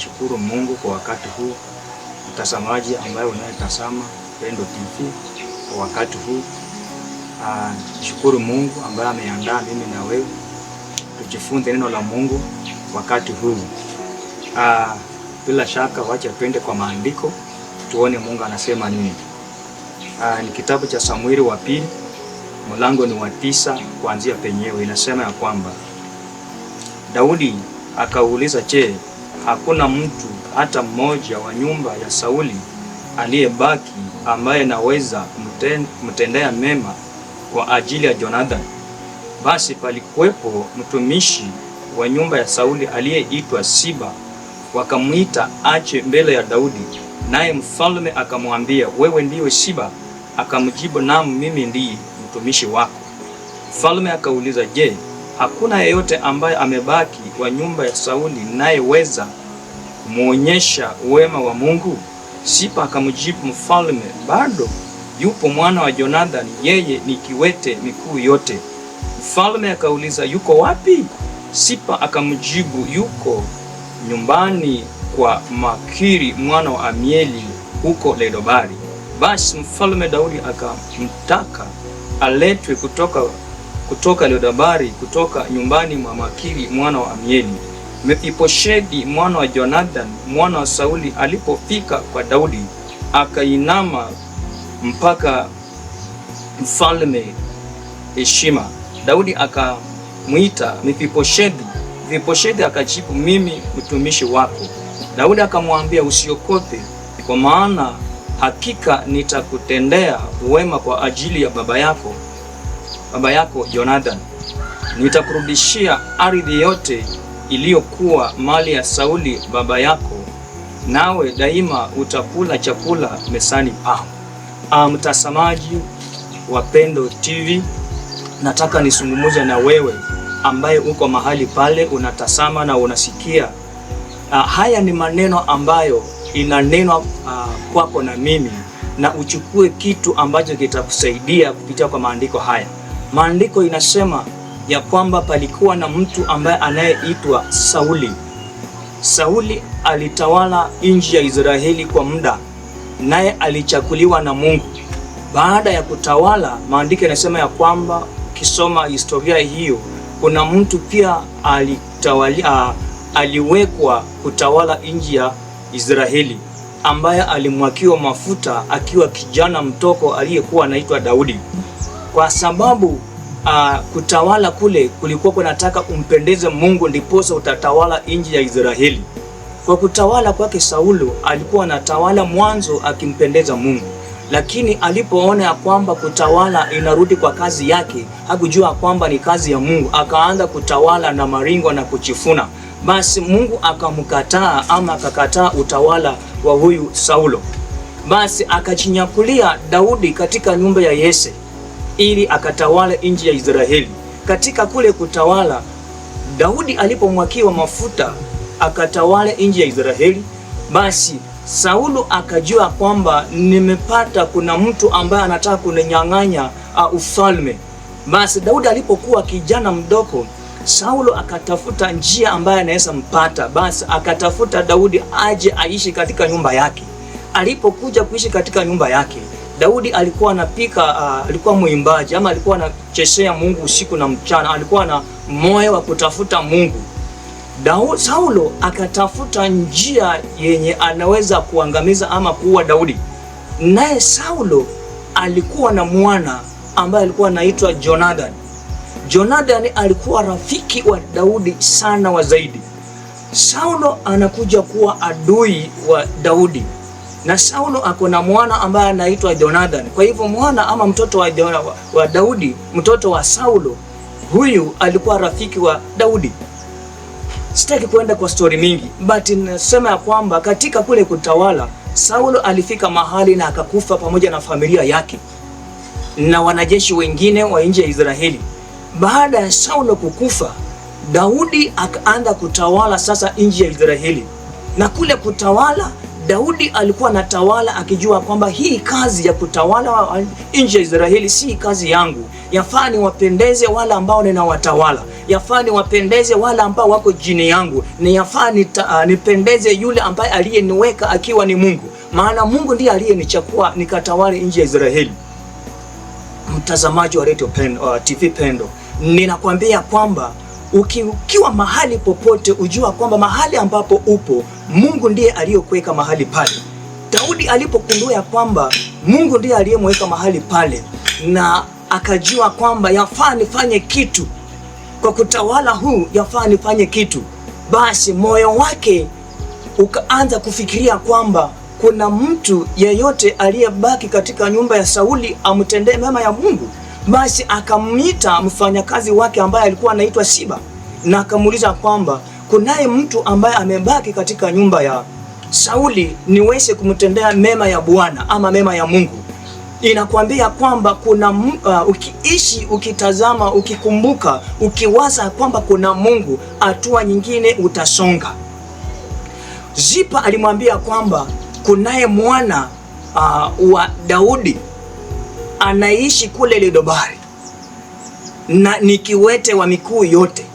nashukuru Mungu kwa wakati huu, mtazamaji ambaye unayetazama Pendo TV kwa wakati huu. Nashukuru Mungu ambaye ameandaa mimi na wewe tujifunze neno la Mungu wakati huu. Bila shaka wacha twende kwa maandiko tuone Mungu anasema nini. Ni kitabu cha Samueli wa pili, mlango ni wa 9 kuanzia penyewe. Inasema ya kwamba Daudi akauliza, je, hakuna mtu hata mmoja wa nyumba ya Sauli aliyebaki ambaye naweza kumtendea mema kwa ajili ya Jonathan? Basi palikuwepo mtumishi wa nyumba ya Sauli aliyeitwa Siba. Wakamuita aje mbele ya Daudi, naye mfalme akamwambia, wewe ndiwe Siba? Akamjibu, naam, mimi ndiye mtumishi wako. Mfalme akauliza, je, hakuna yeyote ambaye amebaki wa nyumba ya Sauli nayeweza kumuonyesha wema wa Mungu? Siba akamjibu mfalme, bado yupo mwana wa Jonathan, yeye ni kiwete miguu yote. Mfalme akauliza, yuko wapi? Siba akamjibu, yuko nyumbani kwa Makiri mwana wa Amieli huko Lodebari. Basi mfalme Daudi akamtaka aletwe kutoka Lodebari, kutoka nyumbani mwa Makiri mwana wa Amieli. Mefibosheti mwana wa Jonathan mwana wa Sauli alipofika kwa Daudi, akainama mpaka mfalme heshima. Daudi akamuita Mefibosheti. Mefibosheti akajibu, mimi mtumishi wako. Daudi akamwambia, usiogope, kwa maana hakika nitakutendea wema kwa ajili ya baba yako Jonathan. Nitakurudishia ardhi yote iliyokuwa mali ya Sauli baba yako, nawe daima utakula chakula mesani pangu. Mtazamaji wa Pendo TV, nataka nisungumuze na wewe ambaye uko mahali pale unatazama na unasikia. Haya ni maneno ambayo inanenwa kwako na mimi, na uchukue kitu ambacho kitakusaidia kupitia kwa maandiko haya. Maandiko inasema ya kwamba palikuwa na mtu ambaye anayeitwa Sauli. Sauli alitawala nchi ya Israeli kwa muda, naye alichaguliwa na Mungu. Baada ya kutawala, maandiko inasema ya kwamba ukisoma historia hiyo, kuna mtu pia aliwekwa kutawala nchi ya Israeli, ambaye alimwakiwa mafuta akiwa kijana mtoko aliyekuwa anaitwa Daudi. Kwa sababu kutawala kule kulikuwa kunataka umpendeze Mungu, ndiposa utatawala nchi ya Israeli. Kwa kutawala kwake Sauli alikuwa anatawala mwanzo akimpendeza Mungu, lakini alipoona ya kwamba kutawala inarudi kwa kazi yake, hakujua kwamba ni kazi ya Mungu, akaanza kutawala na maringo na kuchifuna. Basi Mungu akamkataa, ama akakataa utawala wa huyu Saulo. Basi akachinyakulia Daudi katika nyumba ya Yese ili akatawala nchi ya Israeli. Katika kule kutawala, Daudi alipomwakiwa mafuta akatawala nchi ya Israeli. Basi Saulo akajua kwamba nimepata, kuna mtu ambaye anataka kuninyang'anya ufalme. Basi Daudi alipokuwa kijana mdogo, Saulo akatafuta njia ambaye anaweza mpata. Basi akatafuta Daudi aje aishi katika nyumba yake. Alipokuja kuishi katika nyumba yake, Daudi alikuwa anapika, alikuwa mwimbaji, ama alikuwa anachezea Mungu usiku na mchana, alikuwa na moyo wa kutafuta Mungu. Saulo akatafuta njia yenye anaweza kuangamiza ama kuua Daudi. Naye Saulo alikuwa na mwana ambaye alikuwa anaitwa Jonathan. Jonathan alikuwa rafiki wa Daudi sana wa zaidi. Saulo anakuja kuwa adui wa Daudi, na Saulo ako na mwana ambaye anaitwa Jonathan. Kwa hivyo mwana ama mtoto wa Daudi, mtoto wa Saulo, huyu alikuwa rafiki wa Daudi. Sitaki kuenda kwa story mingi, but nasema ya kwamba katika kule kutawala, Saulo alifika mahali na akakufa pamoja na familia yake na wanajeshi wengine wa nchi ya Israeli. Baada ya Saulo kukufa, Daudi akaanza kutawala sasa nchi ya Israeli. Na kule kutawala, Daudi alikuwa anatawala akijua kwamba hii kazi ya kutawala nchi ya Israeli si kazi yangu. Yafaa niwapendeze wale ambao ninawatawala, yafaa niwapendeze wale ambao wako chini yangu, ni yafaa nipendeze yule ambaye aliyeniweka akiwa ni Mungu, maana Mungu ndiye aliyenichagua nikatawale nchi ya Israeli. Mtazamaji wa Radio TV Pendo, ninakwambia kwamba ukiwa mahali popote, ujua kwamba mahali ambapo upo Mungu ndiye aliyokuweka mahali pale. Daudi alipogundua kwamba Mungu ndiye aliyemweka mahali pale, na akajua kwamba yafaa nifanye kitu kwa kutawala huu, yafaa nifanye kitu, basi moyo wake ukaanza kufikiria kwamba kuna mtu yeyote aliyebaki katika nyumba ya Sauli amtendee mema ya Mungu. Basi akamwita mfanyakazi wake ambaye alikuwa anaitwa Siba, na akamuuliza kwamba kunaye mtu ambaye amebaki katika nyumba ya Sauli, niweze kumtendea mema ya Bwana ama mema ya Mungu. Inakwambia kwamba kuna ukiishi, ukitazama, ukikumbuka, ukiwaza kwamba kuna Mungu, hatua nyingine utasonga. Zipa alimwambia kwamba kunaye mwana wa Daudi anaishi kule Lodebari na ni kiwete wa miguu yote.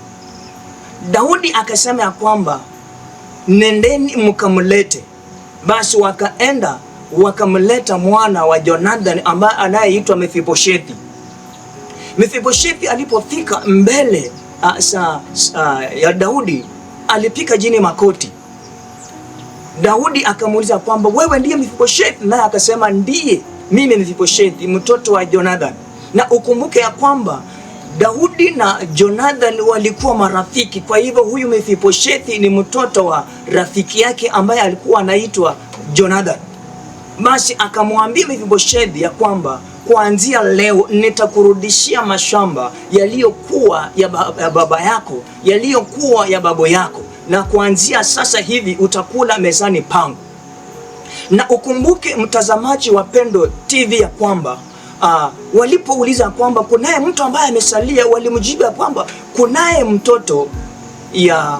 Daudi akasema ya kwamba nendeni mkamlete. Basi wakaenda wakamleta mwana wa Jonathan ambaye anayeitwa Mefiboshethi. Mefiboshethi alipofika mbele ya Daudi, alipika jini makoti. Daudi akamuuliza kwamba wewe ndiye Mefiboshethi? Naye akasema ndiye, mimi Mefiboshethi, mtoto wa Jonathan. Na ukumbuke ya kwamba Daudi na Jonathan walikuwa marafiki. Kwa hivyo huyu Mefiboshethi ni mtoto wa rafiki yake ambaye alikuwa anaitwa Jonathan. Basi akamwambia Mefiboshethi ya kwamba kuanzia leo nitakurudishia mashamba yaliyokuwa ya baba yako, yaliyokuwa ya babo yako, na kuanzia sasa hivi utakula mezani pangu. Na ukumbuke mtazamaji wa Pendo TV ya kwamba walipouliza kwamba kunaye mtu ambaye amesalia, walimjibu ya kwamba kunaye mtoto ya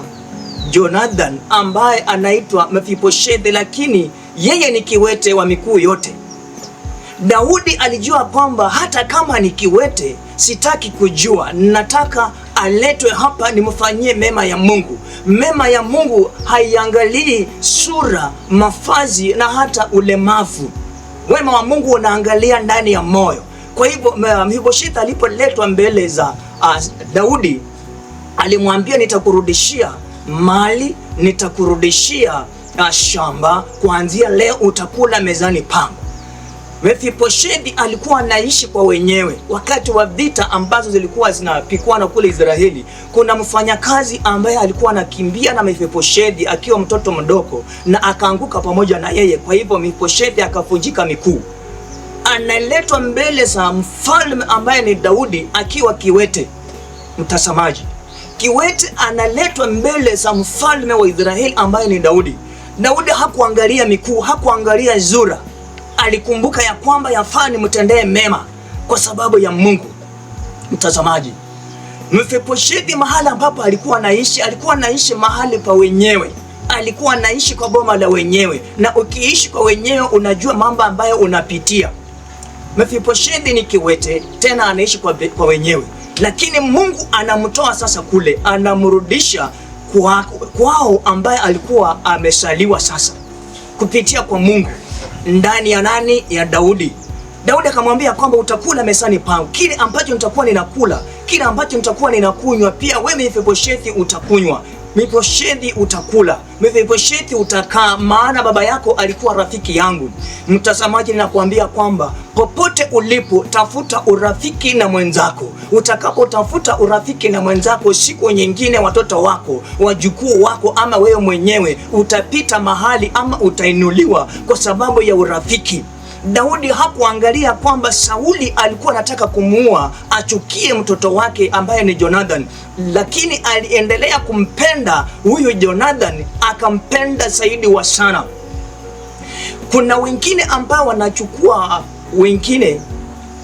Jonathan ambaye anaitwa Mefiboshethi, lakini yeye ni kiwete wa miguu yote. Daudi alijua kwamba hata kama ni kiwete, sitaki kujua, nataka aletwe hapa nimfanyie mema ya Mungu. Mema ya Mungu haiangalii sura, mavazi na hata ulemavu. Wema wa Mungu unaangalia ndani ya moyo. Kwa hivyo Mefiboshethi alipoletwa mbele za Daudi, alimwambia nitakurudishia mali, nitakurudishia shamba, kuanzia leo utakula mezani pangu. Mefiboshethi alikuwa anaishi kwa wenyewe. Wakati wa vita ambazo zilikuwa zinapikwana kule Israeli, kuna mfanyakazi ambaye alikuwa anakimbia na Mefiboshethi akiwa mtoto mdogo, na akaanguka pamoja na yeye. Kwa hivyo Mefiboshethi akavunjika miguu. Analetwa mbele za mfalme ambaye ni Daudi akiwa kiwete. Mtazamaji, kiwete analetwa mbele za mfalme wa Israeli ambaye ni Daudi. Daudi hakuangalia miguu, hakuangalia zura. Alikumbuka ya kwamba yafaa nimtendee mema kwa sababu ya Mungu. Mtazamaji, Mefiboshethi mahali ambapo alikuwa anaishi mahali pa wenyewe. Alikuwa anaishi kwa boma la wenyewe, na ukiishi kwa wenyewe unajua mambo ambayo unapitia. Mefiboshethi ni kiwete, tena anaishi kwa wenyewe, lakini Mungu anamtoa sasa kule, anamrudisha kwao ambaye alikuwa amesaliwa sasa kupitia kwa Mungu ndani ya nani? Ya Daudi. Daudi akamwambia kwamba utakula mezani pangu, kile ambacho nitakuwa ninakula, kile ambacho nitakuwa ninakunywa, pia wewe Mefiboshethi utakunywa. Mefiboshethi utakula, Mefiboshethi utakaa, maana baba yako alikuwa rafiki yangu. Mtazamaji, ninakuambia kwamba popote ulipo, tafuta urafiki na mwenzako. Utakapotafuta urafiki na mwenzako, siku nyingine watoto wako, wajukuu wako, ama wewe mwenyewe utapita mahali ama utainuliwa kwa sababu ya urafiki. Daudi hakuangalia kwamba Sauli alikuwa anataka kumuua, achukie mtoto wake ambaye ni Jonathan, lakini aliendelea kumpenda huyu Jonathan, akampenda zaidi wa sana. Kuna wengine ambao wanachukua wengine,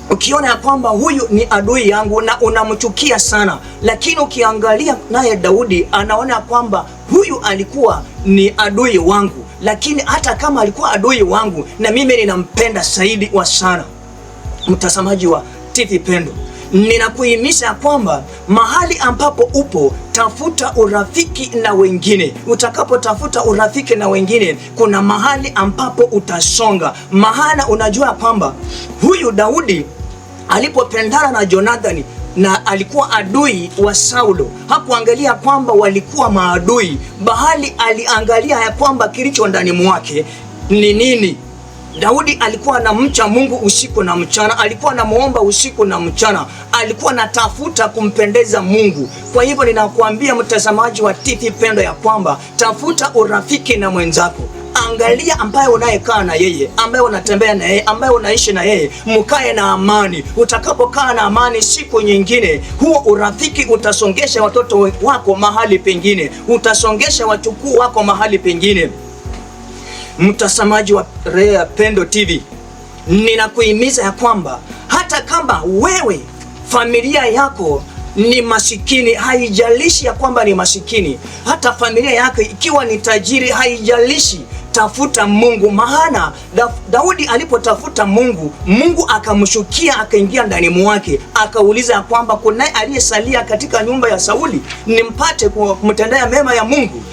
ukiona ya kwamba huyu ni adui yangu na unamchukia sana, lakini ukiangalia naye Daudi anaona kwamba huyu alikuwa ni adui wangu, lakini hata kama alikuwa adui wangu, na mimi ninampenda zaidi wa sana. Mtazamaji wa TV Pendo, ninakuhimiza kwamba mahali ambapo upo, tafuta urafiki na wengine. Utakapotafuta urafiki na wengine, kuna mahali ambapo utasonga. Maana unajua kwamba huyu Daudi alipopendana na Jonathani na alikuwa adui wa Saulo, hakuangalia kwamba walikuwa maadui, bali aliangalia ya kwamba kilicho ndani mwake ni nini. Daudi alikuwa anamcha Mungu usiku na mchana, alikuwa anamuomba usiku na mchana, alikuwa anatafuta kumpendeza Mungu. Kwa hivyo ninakuambia mtazamaji wa TV Pendo ya kwamba tafuta urafiki na mwenzako. Angalia ambaye unayekaa na yeye, ambaye unatembea na yeye, ambaye unaishi na yeye, mkae na amani. Utakapokaa na amani, siku nyingine huo urafiki utasongesha watoto wako mahali pengine, utasongesha wachukuu wako mahali pengine. Mtazamaji wa Pendo TV, ninakuhimiza ya kwamba hata kama wewe familia yako ni masikini, haijalishi ya kwamba ni masikini, hata familia yako ikiwa ni tajiri, haijalishi, tafuta Mungu. Maana Daudi alipotafuta Mungu, Mungu akamshukia, akaingia ndani mwake, akauliza ya kwamba kuna aliyesalia katika nyumba ya Sauli nimpate kumtendea mema ya Mungu.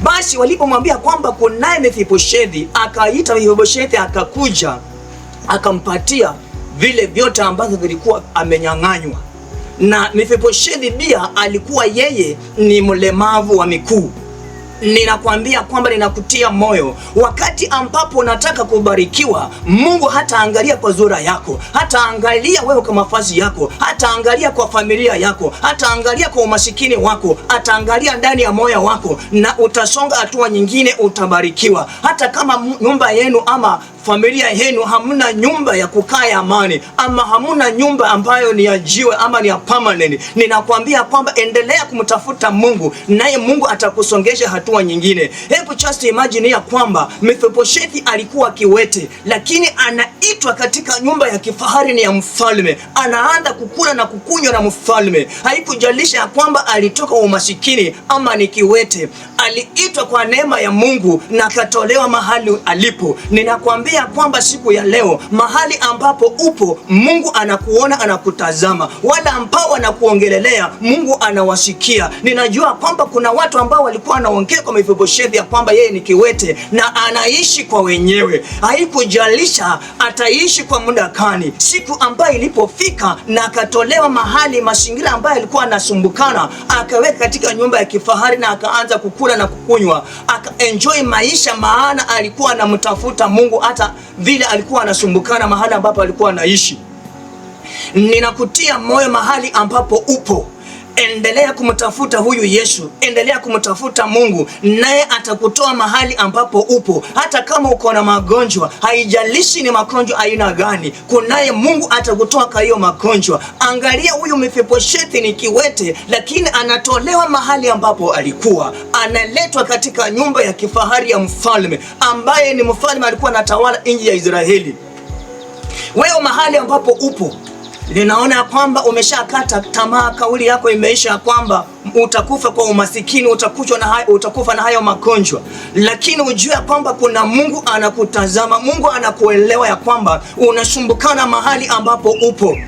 Basi walipomwambia kwamba kunaye Mefiboshethi, akaita Mefiboshethi, akakuja akampatia vile vyote ambavyo vilikuwa amenyang'anywa. Na Mefiboshethi pia alikuwa yeye ni mlemavu wa miguu. Ninakwambia kwamba ninakutia moyo, wakati ambapo unataka kubarikiwa, Mungu hataangalia kwa sura yako, hataangalia wewe kwa mavazi yako, hataangalia kwa familia yako, hataangalia kwa umasikini wako, ataangalia ndani ya moyo wako, na utasonga hatua nyingine, utabarikiwa. Hata kama nyumba yenu ama familia yenu hamuna nyumba ya kukaa ya amani, ama hamuna nyumba ambayo ni ya jiwe ama ni ya permanent, ninakwambia kwamba endelea kumtafuta Mungu, naye Mungu atakusongesha hatua nyingine. Hebu just imagine ya kwamba Mefiboshethi alikuwa kiwete, lakini anaitwa katika nyumba ya kifahari ni ya mfalme, anaanza kukula na kukunywa na mfalme. Haikujalisha ya kwamba alitoka umasikini ama ni kiwete, aliitwa kwa neema ya Mungu na akatolewa mahali alipo. Ninakwambia kwamba siku ya leo, mahali ambapo upo, Mungu anakuona, anakutazama. Wala ambao wanakuongelelea, Mungu anawasikia. Ninajua kwamba kuna watu ambao walikuwa wanaongea kwa Mefiboshethi ya kwamba yeye ni kiwete na anaishi kwa wenyewe. Haikujalisha ataishi kwa muda gani, siku ambayo ilipofika na akatolewa mahali mazingira ambayo alikuwa anasumbukana, akaweka katika nyumba ya kifahari na akaanza kukula na kukunywa, akaenjoy maisha, maana alikuwa anamtafuta Mungu hata vile alikuwa anasumbukana mahali ambapo alikuwa anaishi. Ninakutia moyo mahali ambapo upo, endelea kumtafuta huyu Yesu, endelea kumtafuta Mungu, naye atakutoa mahali ambapo upo. Hata kama uko na magonjwa, haijalishi ni magonjwa aina gani, kunaye Mungu atakutoa kwa hiyo magonjwa. Angalia huyu Mefiboshethi ni kiwete, lakini anatolewa mahali ambapo alikuwa, analetwa katika nyumba ya kifahari ya mfalme, ambaye ni mfalme alikuwa anatawala nchi ya Israeli. Wewe mahali ambapo upo, ninaona kwamba umeshakata tamaa, kauli yako imeisha kwamba utakufa kwa umasikini, utakufa na hayo magonjwa, lakini ujue kwamba kuna Mungu anakutazama, Mungu anakuelewa ya kwamba unasumbukana mahali ambapo upo.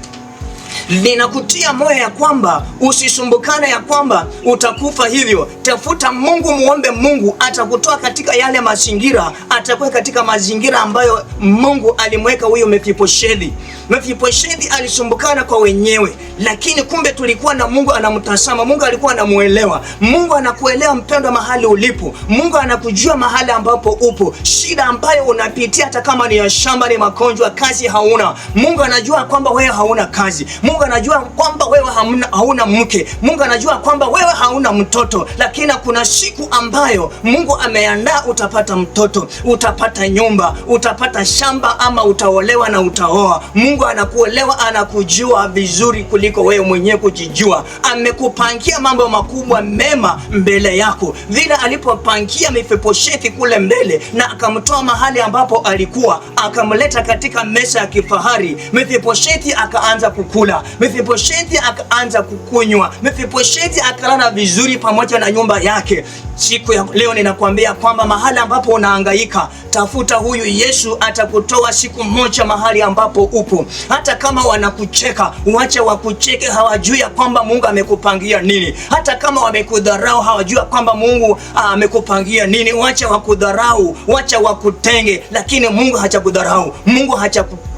Ninakutia moyo ya kwamba usisumbukane ya kwamba utakufa hivyo. Tafuta Mungu, muombe Mungu, atakutoa katika yale mazingira, atakuwa katika mazingira ambayo Mungu alimweka huyo Mefiboshethi. Mefiboshethi alisumbukana kwa wenyewe, lakini kumbe tulikuwa na Mungu anamtazama, Mungu alikuwa anamuelewa. Mungu anakuelewa mpendwa mahali ulipo, Mungu anakujua mahali ambapo upo, shida ambayo unapitia, hata kama ni ya shamba, ni magonjwa, kazi hauna, Mungu anajua kwamba wewe hauna kazi. Mungu anajua kwamba wewe hauna mke. Mungu anajua kwamba wewe hauna mtoto, lakini kuna siku ambayo Mungu ameandaa, utapata mtoto, utapata nyumba, utapata shamba, ama utaolewa na utaoa. Mungu anakuelewa, anakujua vizuri kuliko wewe mwenyewe kujijua. Amekupangia mambo makubwa mema mbele yako, vile alipopangia Mefiboshethi kule mbele na akamtoa mahali ambapo alikuwa, akamleta katika meza ya kifahari. Mefiboshethi akaanza kukula, Mefiboshethi akaanza kukunywa. Mefiboshethi akalala vizuri pamoja na nyumba yake. Siku ya leo ninakwambia kwamba mahali ambapo unahangaika, tafuta huyu Yesu, atakutoa siku moja mahali ambapo upo. Hata kama wanakucheka, uache wakucheke, hawajui kwamba Mungu amekupangia nini. Hata kama wamekudharau, hawajui kwamba Mungu amekupangia nini. Uache wakudharau, uache wakutenge, lakini Mungu hajakudharau, Mungu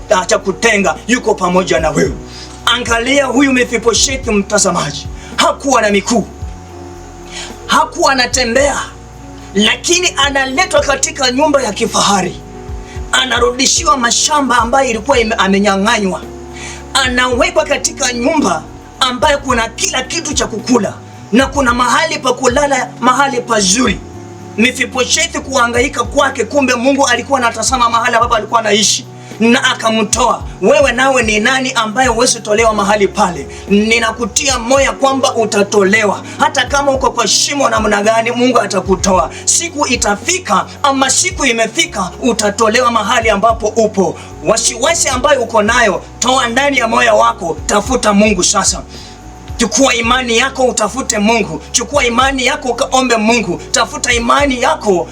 hajakutenga, yuko pamoja na wewe. Angalia huyu Mefiboshethi, mtazamaji, hakuwa na miguu, hakuwa anatembea, lakini analetwa katika nyumba ya kifahari. Anarudishiwa mashamba ambayo ilikuwa amenyang'anywa. Anawekwa katika nyumba ambayo kuna kila kitu cha kukula na kuna mahali pa kulala, mahali pazuri. Mefiboshethi kuhangaika kwake, kumbe Mungu alikuwa anatazama mahali ambapo alikuwa anaishi na akamtoa. Wewe nawe ni nani ambaye huwezi tolewa mahali pale? Ninakutia moyo kwamba utatolewa. Hata kama uko kwa shimo namna gani, Mungu atakutoa. Siku itafika, ama siku imefika, utatolewa mahali ambapo upo. Wasiwasi ambayo uko nayo, toa ndani ya moyo wako, tafuta Mungu sasa. Chukua imani yako, utafute Mungu. Chukua imani yako, ukaombe Mungu. Tafuta imani yako,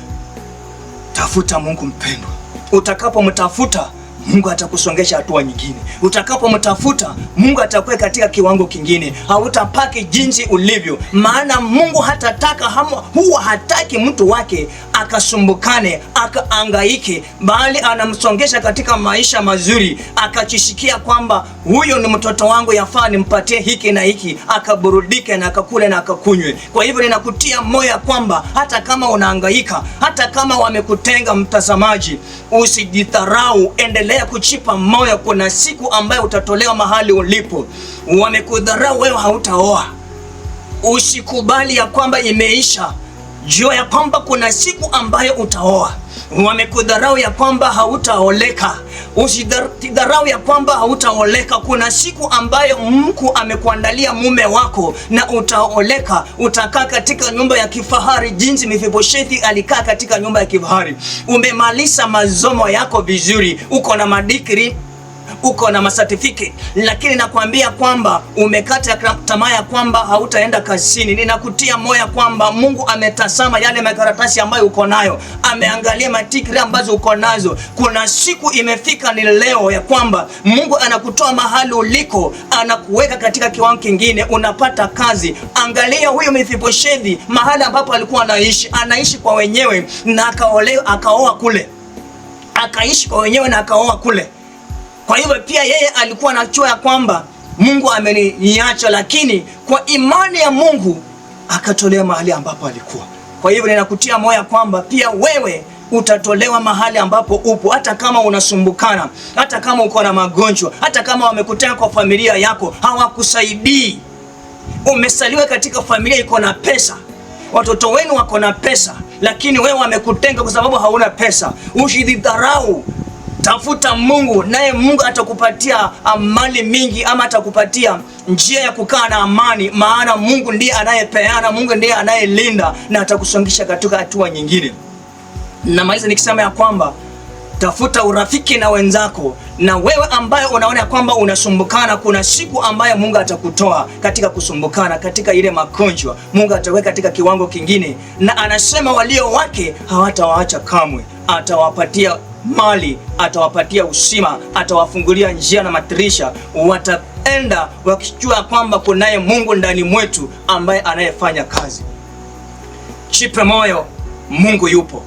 tafuta Mungu mpendwa. Utakapomtafuta, Mungu atakusongesha hatua nyingine. Utakapomtafuta, Mungu atakuwa katika kiwango kingine. Hautapaki jinsi ulivyo, maana Mungu huwa hataki mtu wake akasumbukane, akaangaike, bali anamsongesha katika maisha mazuri, akachishikia kwamba huyo ni mtoto wangu, yafaa nimpatie hiki na hiki, akaburudike na akakule na akakunywe. Kwa hivyo ninakutia moyo kwamba hata kama unahangaika, hata kama wamekutenga, mtazamaji, usijidharau, endelea kuchipa moyo. Kuna siku ambayo utatolewa mahali ulipo. Wamekudharau wewe, hautaoa, usikubali ya kwamba imeisha. Jua ya kwamba kuna siku ambayo utaoa. Wamekudharau ya kwamba hautaoleka, usidharau ya kwamba hautaoleka. Kuna siku ambayo Mungu amekuandalia mume wako na utaoleka, utakaa katika nyumba ya kifahari jinsi Mefiboshethi alikaa katika nyumba ya kifahari. Umemaliza masomo yako vizuri, uko na madigrii, uko na certificate, lakini nakwambia kwamba umekata tamaa ya kwamba hautaenda kazini. Ninakutia moyo kwamba Mungu ametazama yale makaratasi ambayo uko nayo, ameangalia madigrii ambazo uko nazo. Kuna siku imefika, ni leo, ya kwamba Mungu anakutoa mahali uliko, anakuweka katika kiwango kingine, unapata kazi. Angalia huyo Mefiboshethi, mahali ambapo alikuwa anaishi kwa wenyewe na akaoa kule, akaishi kwa wenyewe na akaoa kule. Kwa hivyo pia yeye alikuwa anajua kwamba Mungu ameniacha, lakini kwa imani ya Mungu akatolewa mahali ambapo alikuwa. Kwa hivyo ninakutia moyo kwamba pia wewe utatolewa mahali ambapo upo. Hata kama unasumbukana, hata kama uko na magonjwa, hata kama wamekutenga kwa familia yako, hawakusaidii. Umesaliwa katika familia iko na pesa, watoto wenu wako na pesa, lakini wewe wamekutenga kwa sababu hauna pesa. Usidharau. Tafuta Mungu, naye Mungu atakupatia mali mingi, ama atakupatia njia ya kukaa na amani, maana Mungu ndiye anayepeana, Mungu ndiye anayelinda, na atakusongesha katika hatua nyingine. Na maliza nikisema ya kwamba tafuta urafiki na wenzako. Na wewe ambaye unaona kwamba unasumbukana, kuna siku ambayo Mungu atakutoa katika kusumbukana, katika ile magonjwa. Mungu ataweka katika kiwango kingine, na anasema walio wake hawatawaacha kamwe. Atawapatia mali, atawapatia usima, atawafungulia njia na madirisha. Wataenda wakijua kwamba kunaye Mungu ndani mwetu ambaye anayefanya kazi. Chipe moyo, Mungu yupo.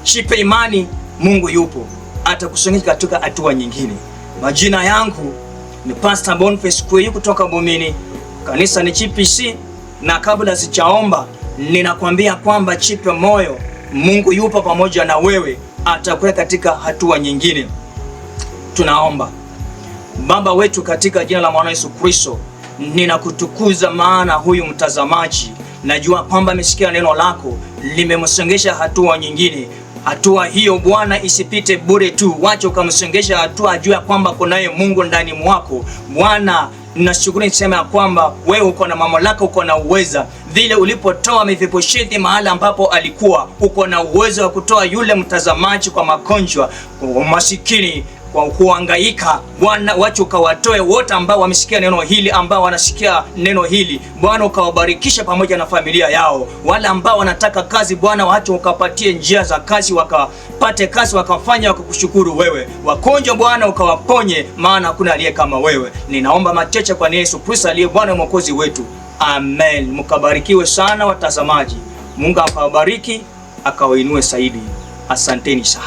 Chipe imani, Mungu yupo. Atakusongesha katika hatua nyingine. Majina yangu ni Pastor Boniface Kweyu kutoka Bomini. Kanisa ni GPC, na kabla sijaomba ninakwambia kwamba chipe moyo, Mungu yupo pamoja na wewe, atakuweka katika hatua nyingine. Tunaomba. Baba wetu, katika jina la Mwana Yesu Kristo, ninakutukuza, maana huyu mtazamaji najua kwamba amesikia neno lako, limemsongesha hatua nyingine. Hatua hiyo Bwana isipite bure tu, wacha ukamsongesha hatua, ajua kwamba kunaye Mungu ndani mwako. Bwana, ninashukuru nisema ya kwamba wewe uko na mamlaka, uko na uweza. Vile ulipotoa Mefiboshethi mahali ambapo alikuwa, uko na uwezo wa kutoa yule mtazamaji kwa magonjwa, kwa masikini, kwa kuhangaika. Bwana, wacha ukawatoe wote ambao wamesikia neno hili, ambao wanasikia neno hili. Bwana, ukawabarikisha pamoja na familia yao. Wale ambao wanataka kazi, Bwana, wacha ukapatie njia za kazi, wakapate kazi, wakafanya, wakakushukuru wewe. Wagonjwa Bwana, ukawaponye, maana hakuna aliye kama wewe. Ninaomba machache kwa Yesu Kristo aliye Bwana Mwokozi wetu. Amen. Mkabarikiwe sana watazamaji. Mungu akawabariki, akawainue zaidi. Asanteni sana.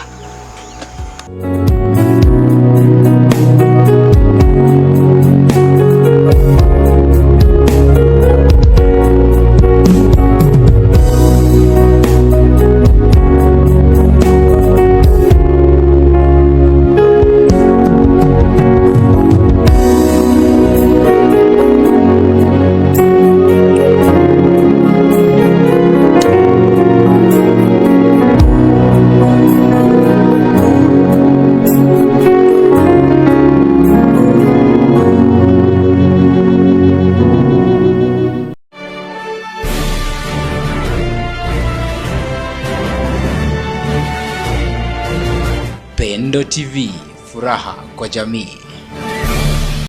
Pendo TV, furaha kwa jamii.